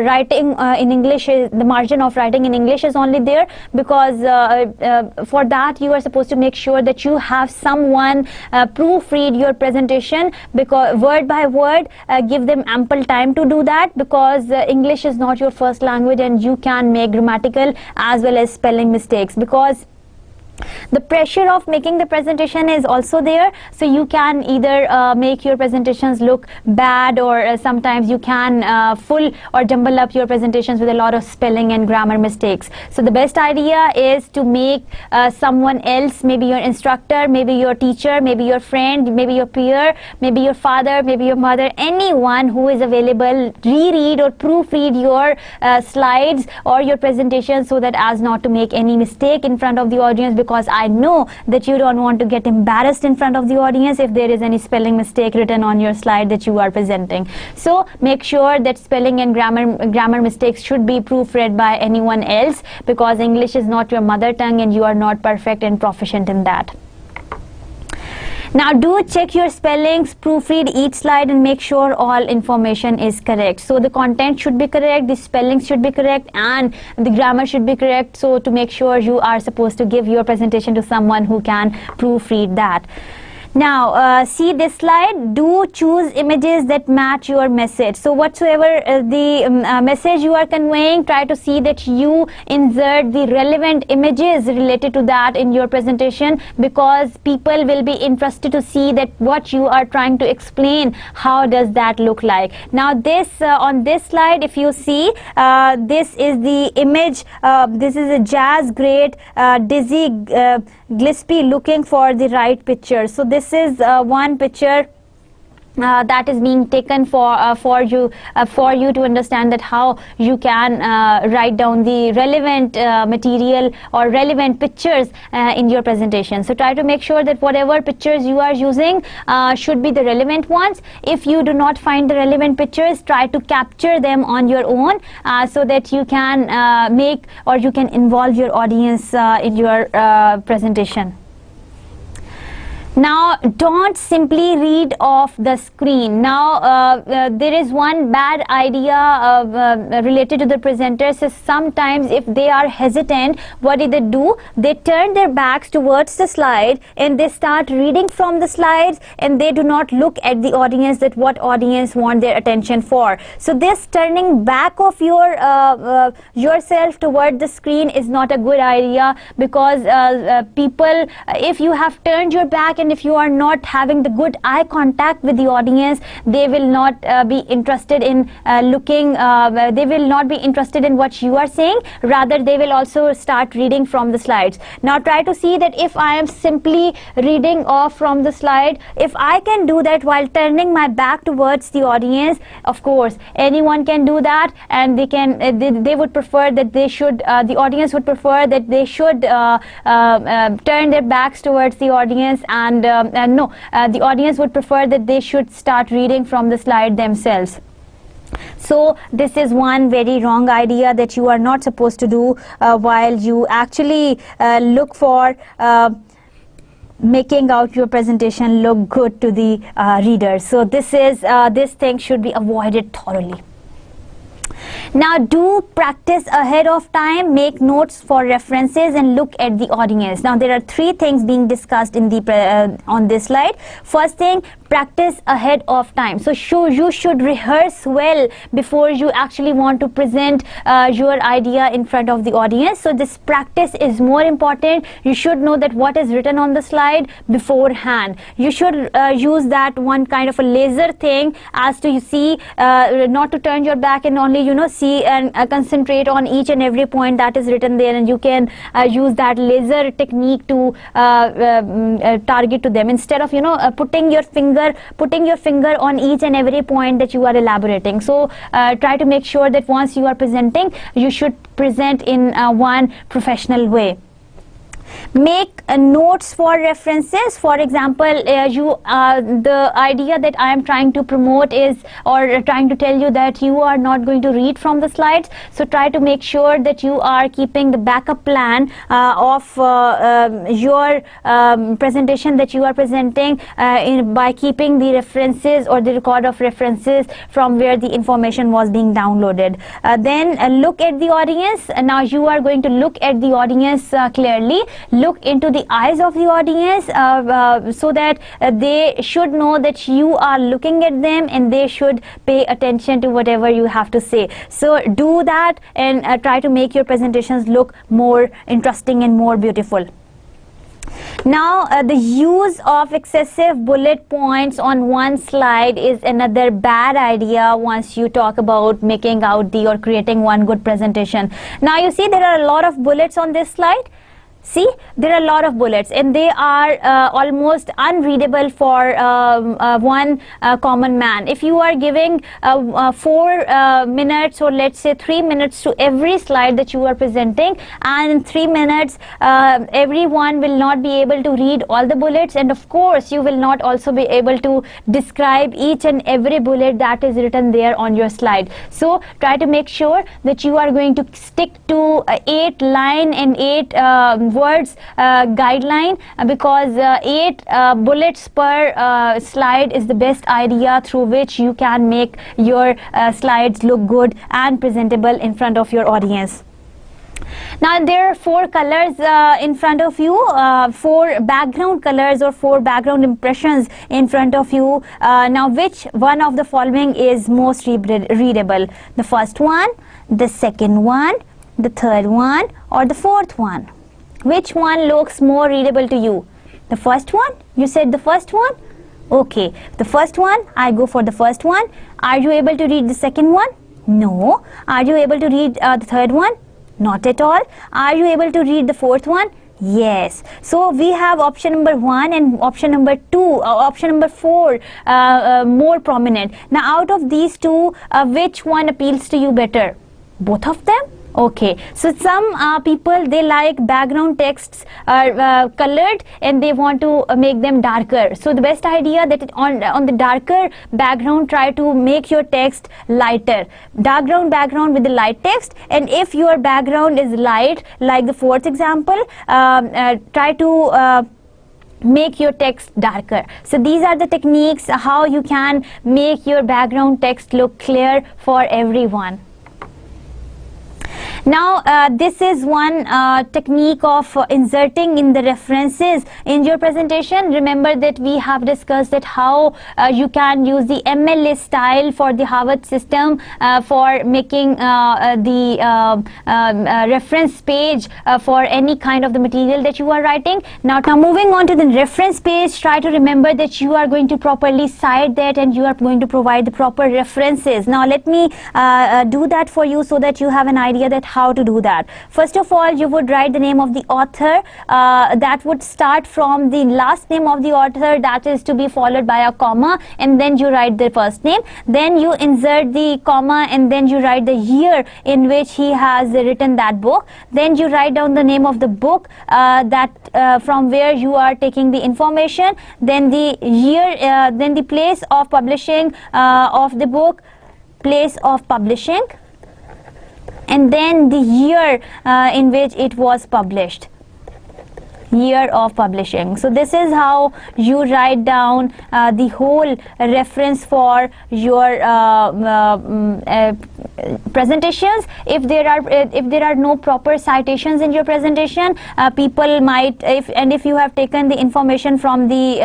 [SPEAKER 1] writing in English, the margin of writing in English is only there, because for that you are supposed to make sure that you have someone proofread your presentation, because word by word, give them ample time to do that, because English is not your first language and you can make grammatical as well as spelling mistakes, because the pressure of making the presentation is also there. So you can either make your presentations look bad, or sometimes you can full or jumble up your presentations with a lot of spelling and grammar mistakes. So the best idea is to make someone else, maybe your instructor, maybe your teacher, maybe your friend, maybe your peer, maybe your father, maybe your mother, anyone who is available, reread or proofread your slides or your presentation, so that as not to make any mistake in front of the audience, because I know that you don't want to get embarrassed in front of the audience if there is any spelling mistake written on your slide that you are presenting. So make sure that spelling and grammar mistakes should be proofread by anyone else, because English is not your mother tongue and you are not perfect and proficient in that. Now do check your spellings, proofread each slide and make sure all information is correct. So the content should be correct, the spellings should be correct, and the grammar should be correct. So to make sure you are supposed to give your presentation to someone who can proofread that. Now see this slide, do choose images that match your message. So whatsoever the message you are conveying, try to see that you insert the relevant images related to that in your presentation, because people will be interested to see that what you are trying to explain, how does that look like. Now this on this slide, if you see, this is the image, this is a jazz great Dizzy Gillespie looking for the right picture. So this is one picture that is being taken for you to understand that how you can write down the relevant material or relevant pictures in your presentation. So try to make sure that whatever pictures you are using should be the relevant ones. If you do not find the relevant pictures, try to capture them on your own so that you can make or you can involve your audience in your presentation. Now, don't simply read off the screen. Now, there is one bad idea related to the presenters. So sometimes if they are hesitant, what do? They turn their backs towards the slide and they start reading from the slides, and they do not look at the audience, that what audience want their attention for. So this turning back of your yourself toward the screen is not a good idea, because people, if you have turned your back and if you are not having the good eye contact with the audience, they will not be interested in looking, they will not be interested in what you are saying. Rather, they will also start reading from the slides. Now try to see that if I am simply reading off from the slide, if I can do that while turning my back towards the audience, of course anyone can do that, and they can they would prefer that they should the audience would prefer that they should turn their backs towards the audience, and the audience would prefer that they should start reading from the slide themselves. So this is one very wrong idea that you are not supposed to do while you actually look for making out your presentation look good to the readers. So this thing should be avoided thoroughly. Now, do practice ahead of time, make notes for references, and look at the audience. Now, there are three things being discussed in the on this slide. First thing, practice ahead of time. So you should rehearse well before you actually want to present your idea in front of the audience. So this practice is more important. You should know that what is written on the slide beforehand. You should use that one kind of a laser thing as to see, not to turn your back and only see and concentrate on each and every point that is written there, and you can use that laser technique to target to them, instead of putting your finger on each and every point that you are elaborating. So try to make sure that once you are presenting, you should present in one professional way. Make notes for references. For example, the idea that I am trying to promote is, or trying to tell you, that you are not going to read from the slides. So try to make sure that you are keeping the backup plan of your presentation that you are presenting by keeping the references or the record of references from where the information was being downloaded. Then look at the audience. Now you are going to look at the audience clearly. Look into the eyes of the audience so that they should know that you are looking at them, and they should pay attention to whatever you have to say. So do that and try to make your presentations look more interesting and more beautiful. Now, the use of excessive bullet points on one slide is another bad idea once you talk about making out or creating one good presentation. Now, you see there are a lot of bullets on this slide. See, there are a lot of bullets, and they are almost unreadable for one common man. If you are giving 4 minutes, or let's say 3 minutes to every slide that you are presenting, and in 3 minutes everyone will not be able to read all the bullets, and of course you will not also be able to describe each and every bullet that is written there on your slide. So try to make sure that you are going to stick to 8 line and 8 words guideline, because 8 bullets per slide is the best idea through which you can make your slides look good and presentable in front of your audience. Now there are 4 colors in front of you, 4 background colors or 4 background impressions in front of you. Now which one of the following is most readable? The first one, the second one, the third one, or the fourth one? Which one looks more readable to you? The first one? You said the first one? Okay, the first one, I go for the first one. Are you able to read the second one? No. Are you able to read the third one? Not at all. Are you able to read the fourth one? Yes. So we have option number 1 and option number 2, option number 4 more prominent. Now out of these two, which one appeals to you better? Both of them? Okay, so some people, they like background texts are colored and they want to make them darker. So the best idea that on the darker background, try to make your text lighter. Background with the light text, and if your background is light, like the fourth example, try to make your text darker. So these are the techniques how you can make your background text look clear for everyone. Now this is one technique of inserting in the references in your presentation. Remember that we have discussed that how you can use the MLA style for the Harvard system for making the reference page for any kind of the material that you are writing. Now moving on to the reference page, try to remember that you are going to properly cite that and you are going to provide the proper references. Now let me do that for you so that you have an idea that how to do that. First of all, you would write the name of the author. That would start from the last name of the author, that is to be followed by a comma, and then you write the first name. Then you insert the comma and then you write the year in which he has written that book. Then you write down the name of the book that from where you are taking the information. Then the year, then the place of publishing of the book, place of publishing, and then the year in which it was published, year of publishing. So this is how you write down the whole reference for your presentations. If there are no proper citations in your presentation, people might, if you have taken the information from the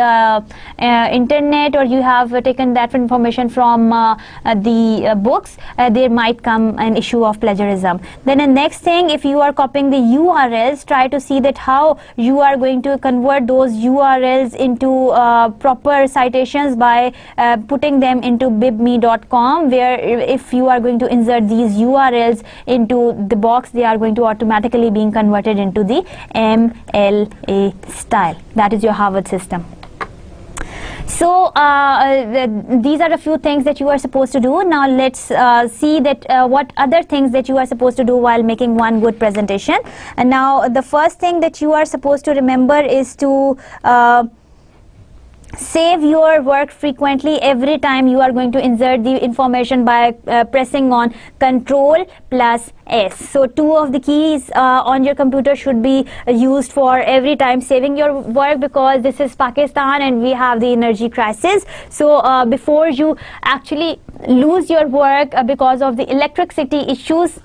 [SPEAKER 1] internet, or you have taken that information from the books, there might come an issue of plagiarism. Then the next thing, if you are copying the URLs, try to see that how you are going to convert those URLs into proper citations by putting them into bibme.com, where if you are going to insert these URLs into the box, they are going to automatically being converted into the MLA style. That is your Harvard system. So these are a few things that you are supposed to do. Now let's see that what other things that you are supposed to do while making one good presentation. And now the first thing that you are supposed to remember is to save your work frequently. Every time you are going to insert the information by pressing on Ctrl plus S. So two of the keys on your computer should be used for every time saving your work, because this is Pakistan and we have the energy crisis. So before you actually lose your work because of the electricity issues,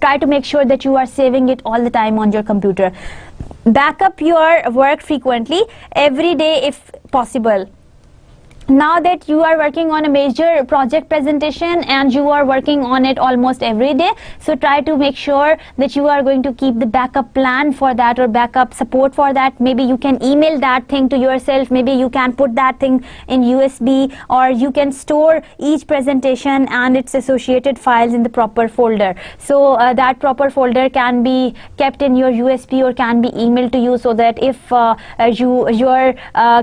[SPEAKER 1] try to make sure that you are saving it all the time on your computer. Back up your work frequently, every day if possible. Now that you are working on a major project presentation and you are working on it almost every day, so try to make sure that you are going to keep the backup plan for that, or backup support for that. Maybe you can email that thing to yourself, maybe you can put that thing in USB, or you can store each presentation and its associated files in the proper folder. So that proper folder can be kept in your USB or can be emailed to you, so that if your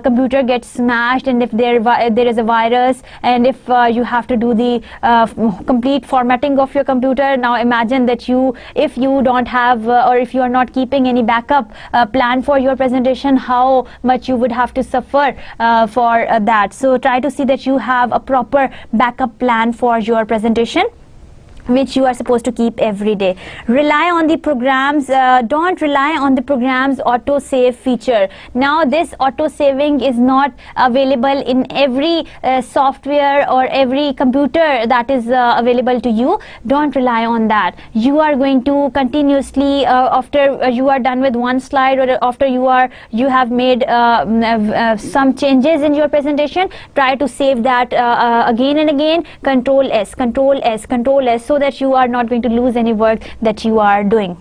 [SPEAKER 1] computer gets smashed, and if there is a virus, and if you have to do the complete formatting of your computer. Now imagine that if you don't have or if you are not keeping any backup plan for your presentation, how much you would have to suffer for that. So try to see that you have a proper backup plan for your presentation, which you are supposed to keep every day. Rely on the programs, don't rely on the program's auto-save feature. Now this auto-saving is not available in every software or every computer that is available to you. Don't rely on that. You are going to continuously, after you are done with one slide, or after you have made some changes in your presentation, try to save that again and again. Control S, Control S, Control S, so that you are not going to lose any work that you are doing.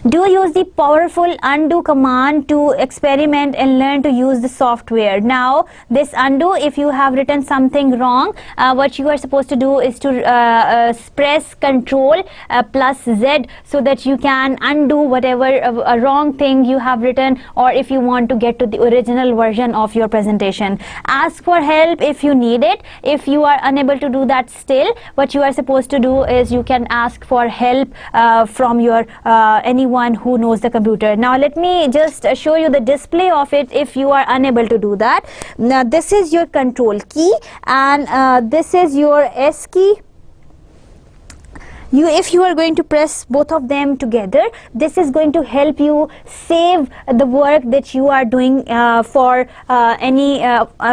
[SPEAKER 1] Do use the powerful undo command to experiment and learn to use the software. Now this undo, if you have written something wrong, what you are supposed to do is to press Control plus Z so that you can undo whatever wrong thing you have written, or if you want to get to the original version of your presentation. Ask for help if you need it. If you are unable to do that still, what you are supposed to do is you can ask for help from your anyone who knows the computer. Now let me just show you the display of it if you are unable to do that. Now this is your Control key, and this is your S key. If you are going to press both of them together, this is going to help you save the work that you are doing for any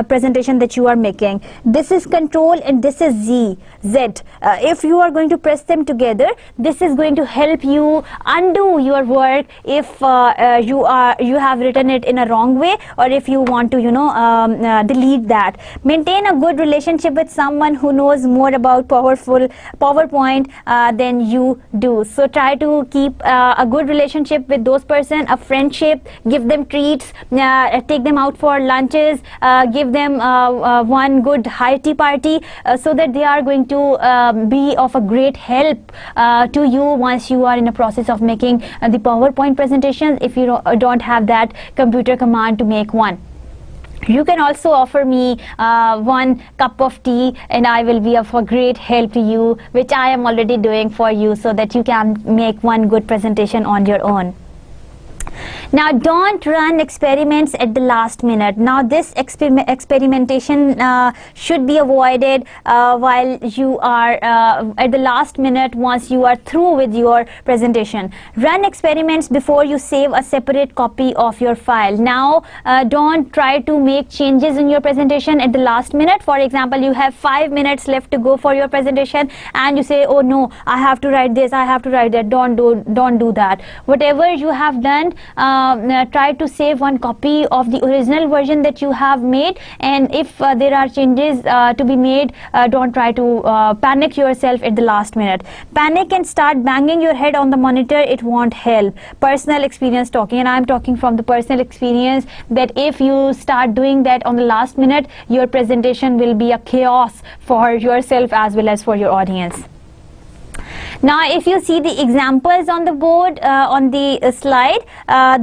[SPEAKER 1] presentation that you are making. This is Control and this is Z. If you are going to press them together, this is going to help you undo your work if you have written it in a wrong way, or if you want to delete that. Maintain a good relationship with someone who knows more about PowerPoint than you do. So try to keep a good relationship with those person, a friendship. Give them treats, take them out for lunches, give them one good high tea party, so that they are going to be of a great help to you once you are in a process of making the PowerPoint presentations, if you don't have that computer command to make one. You can also offer me one cup of tea, and I will be of a great help to you, which I am already doing for you, so that you can make one good presentation on your own. Now don't run experiments at the last minute. Now this experimentation should be avoided while you are at the last minute, once you are through with your presentation. Run experiments before you save a separate copy of your file. Now don't try to make changes in your presentation at the last minute. For example, you have 5 minutes left to go for your presentation, and you say, oh no, I have to write this, I have to write that. Don't do that. Whatever you have done, try to save one copy of the original version that you have made, and if there are changes to be made, don't try to panic yourself at the last minute. Panic and start banging your head on the monitor, it won't help. Personal experience talking, and I'm talking from the personal experience, that if you start doing that on the last minute, your presentation will be a chaos for yourself as well as for your audience. Now if you see the examples on the board, on the slide,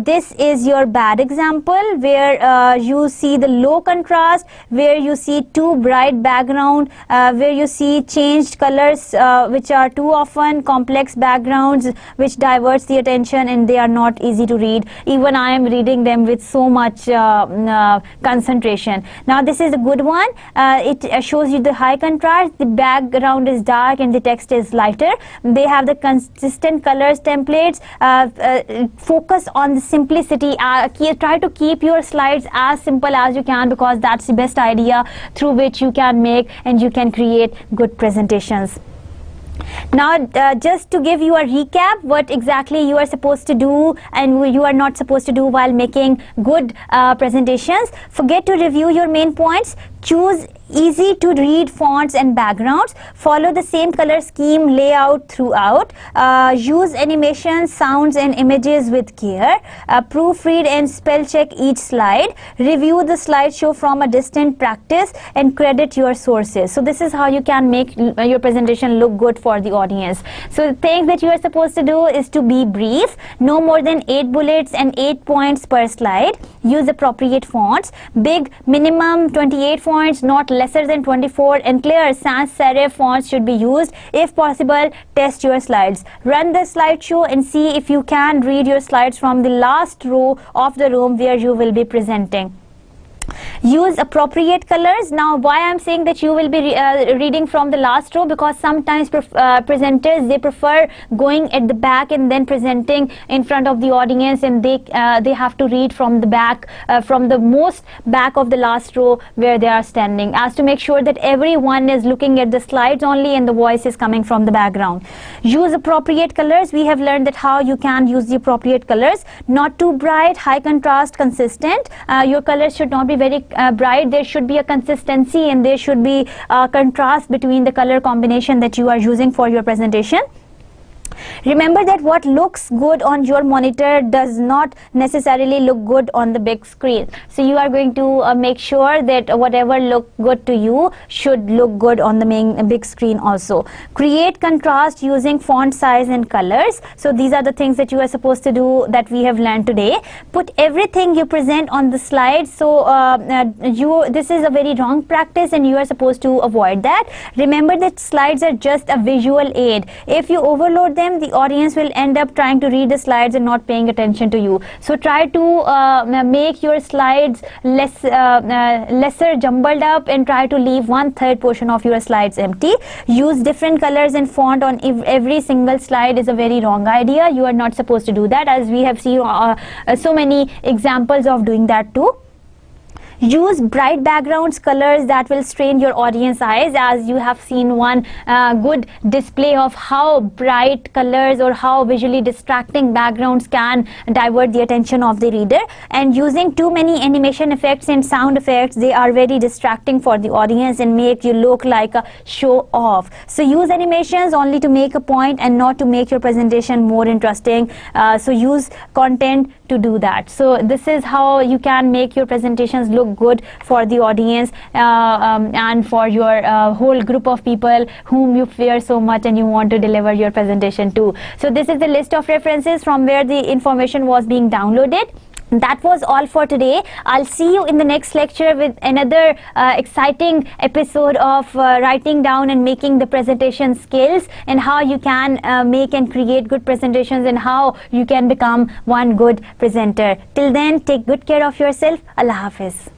[SPEAKER 1] this is your bad example, where you see the low contrast, where you see too bright background, where you see changed colors which are too often, complex backgrounds which diverts the attention, and they are not easy to read. Even I am reading them with so much concentration. Now this is a good one. It shows you the high contrast, the background is dark and the text is lighter. They have the consistent colors templates. Focus on the simplicity. Try to keep your slides as simple as you can, because that's the best idea through which you can make and you can create good presentations. Now just to give you a recap what exactly you are supposed to do and you are not supposed to do while making good presentations. Forget to review your main points. Choose easy to read fonts and backgrounds. Follow the same color scheme layout throughout. Use animations, sounds and images with care. Proofread and spell check each slide. Review the slideshow from a distant practice and credit your sources. So this is how you can make your presentation look good for the audience. So the things that you are supposed to do is to be brief, no more than 8 bullets and 8 points per slide. Use appropriate fonts. Big minimum 28 fonts, not lesser than 24, and clear sans serif fonts should be used. If possible, test your slides. Run the slideshow and see if you can read your slides from the last row of the room where you will be presenting. Use appropriate colors. Now why I'm saying that you will be reading from the last row, because sometimes presenters, they prefer going at the back and then presenting in front of the audience, and they have to read from the back, from the most back of the last row where they are standing, as to make sure that everyone is looking at the slides only and the voice is coming from the background. Use appropriate colors. We have learned that how you can use the appropriate colors. Not too bright, high contrast, consistent. Your colors should not be very bright. There should be a consistency and there should be a contrast between the color combination that you are using for your presentation. Remember that what looks good on your monitor does not necessarily look good on the big screen. So you are going to make sure that whatever look good to you should look good on the big screen also. Create contrast using font size and colors. So these are the things that you are supposed to do that we have learned today. Put everything you present on the slide. So this is a very wrong practice and you are supposed to avoid that. Remember that slides are just a visual aid. If you overload them, the audience will end up trying to read the slides and not paying attention to you. So try to make your slides lesser jumbled up and try to leave 1/3 portion of your slides empty. Use different colors and font on every single slide is a very wrong idea. You are not supposed to do that, as we have seen so many examples of doing that too. Use bright backgrounds, colors that will strain your audience eyes, as you have seen one good display of how bright colors or how visually distracting backgrounds can divert the attention of the reader. And using too many animation effects and sound effects, they are very distracting for the audience and make you look like a show off. So use animations only to make a point and not to make your presentation more interesting. So use content to do that. So this is how you can make your presentations look good for the audience and for your whole group of people whom you fear so much and you want to deliver your presentation to. So this is the list of references from where the information was being downloaded. That was all for today. I'll see you in the next lecture with another exciting episode of writing down and making the presentation skills, and how you can make and create good presentations and how you can become one good presenter. Till then, take good care of yourself. Allah Hafiz.